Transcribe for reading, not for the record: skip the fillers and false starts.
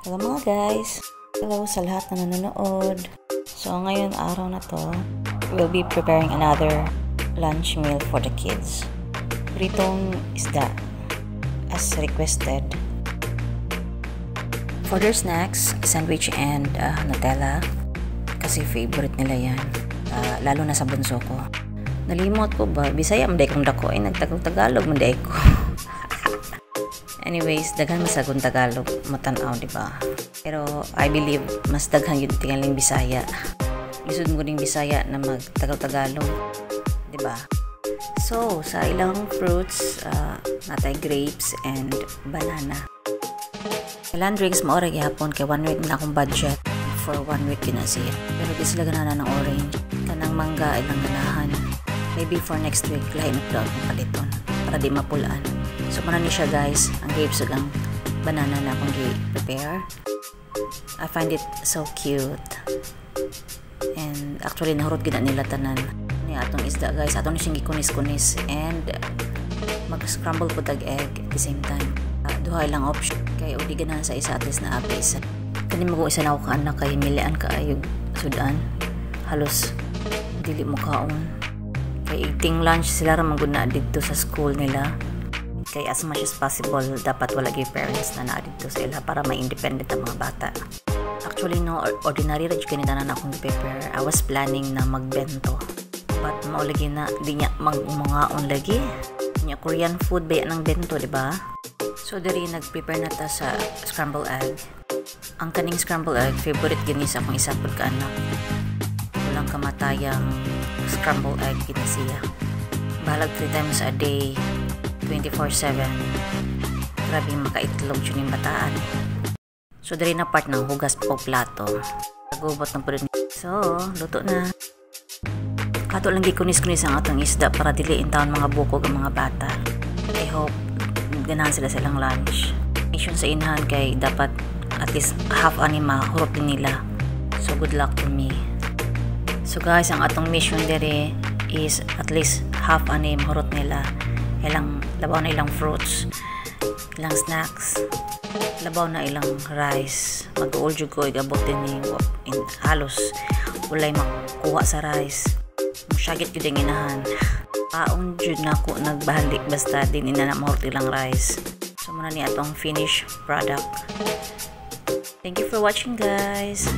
Hello mga guys! Hello sa lahat na nanonood. So ngayon araw na to, we'll be preparing another lunch meal for the kids. Pritong isda as requested. For their snacks, sandwich and Nutella. Kasi favorite nila yan. Lalo na sa bunso ko. Nalimot ko ba? Bisaya manday kong dako. Nagtagalog manday ko. Anyways, daghan masagong Tagalog matanaw, di ba? Pero I believe mas daghan yung tingaling Bisaya. Lisod mo ding Bisaya na magtagalog, di ba? So, sa ilang fruits, natay grapes and banana. Kailan drinks maoray gihapon kay 1 week na akong budget for 1 week yun na siya. Pero di sila ganahan ng orange. Kanang mangga ay lang ganahan. Maybe for next week, lahat na akong paliton para di mapulaan. So, muna ni siya guys, ang grapes ug ang banana na akong i-prepare. I find it so cute. And actually, nahurot gina nila tanan. Ni atong isda guys, atong ni siyang gikunis-kunis. And mag-scramble po tag egg at the same time. Duhay lang option. Kaya udi ganahan sa isa at least na api isa. Kani mo isa na ako ka anak kay milian ka ayog sudan. Halos dili mo kaon. Kay eating lunch sila ra mangguna dito sa school nila. Kaya as much as possible, dapat wala gyud parents na naa dito sa ila para ma-independent ang mga bata. Actually, no, ordinary rin yung na akong prepare. I was planning na magbento. But maulagi na, di niya mangungaon lagi. Niya Korean food ba ng bento, di ba? So, diri nag-prepare na ta sa scrambled egg. Ang kaning scrambled egg, favorite ginis akong isa pod ka anak. Walang kamatayang scrambled egg kinasiya. Bahalag 3 times a day. 24/7. Grabe makaitlog yun yung bataan. So, dali na part ng hugas po plato. Nagubot ng pudin. So, luto na. Kato lang gikunis-kunis ang atong isda para diliin taon mga bukog ang mga bata. I hope ganahan sila silang lunch. Mission sa inahan kay dapat at least half anima hurot din nila. So, good luck to me. So, guys, ang atong mission dere is at least half anim hurot nila. Ilang labaw na ilang fruits, ilang snacks, labaw na ilang rice. Mag-uol jud ko igabot din ni halos walay makuha sa rice. Musyagit jud ang inahan. Paon jud na ako nagbahalik basta din ina na mahurot ilang rice. So muna ni atong finished product. Thank you for watching guys.